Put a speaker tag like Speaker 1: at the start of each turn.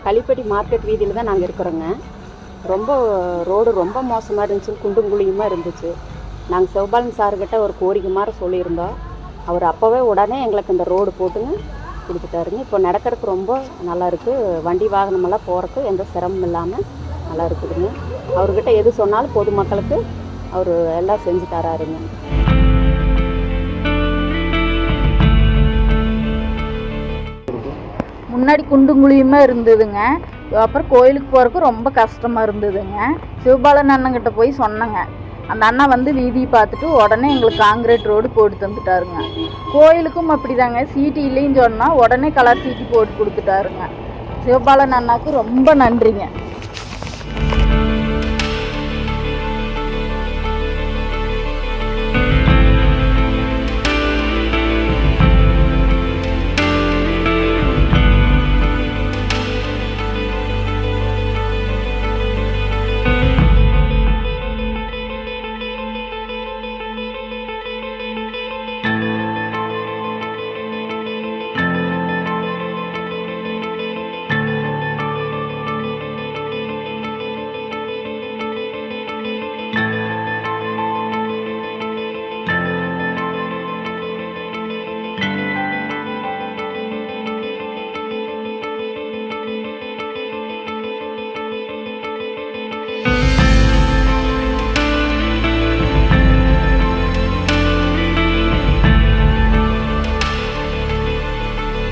Speaker 1: களிப்பட்டி market வீதியில் தான் நாங்கள் இருக்கிறோங்க. ரொம்ப ரோடு ரொம்ப மோசமாக இருந்துச்சு, குண்டும் குழியுமாக இருந்துச்சு. நாங்கள் சிவபாலன் சார்கிட்ட ஒரு கோரிக்கை மாதிரி சொல்லியிருந்தோம். அவர் அப்போவே உடனே எங்களுக்கு இந்த ரோடு போட்டுங்க கொடுத்துட்டாருங்க. இப்போ நடக்கிறதுக்கு ரொம்ப நல்லா இருக்குது. வண்டி வாகனமெல்லாம் போகிறதுக்கு எந்த சிரமம் இல்லாமல் நல்லா இருக்குதுங்க. அவர்கிட்ட எது சொன்னாலும் பொதுமக்களுக்கு அவர் எல்லாம் செஞ்சு தராருங்க.
Speaker 2: முன்னாடி குண்டுங்குழியுமே இருந்ததுங்க. அப்புறம் கோயிலுக்கு போகிறதுக்கு ரொம்ப கஷ்டமாக இருந்ததுங்க. சிவபாலன் அண்ணங்கிட்ட போய் சொன்னேங்க. அந்த அண்ணா வந்து வீதியை பார்த்துட்டு உடனே எங்களுக்கு காங்கிரீட் ரோடு போட்டு தந்துட்டாருங்க. கோயிலுக்கும் அப்படி தாங்க, சீட்டு இல்லைன்னு சொன்னால் உடனே கலர் சீட்டு போட்டு கொடுத்துட்டாருங்க. சிவபாலன் அண்ணாவுக்கு ரொம்ப நன்றிங்க.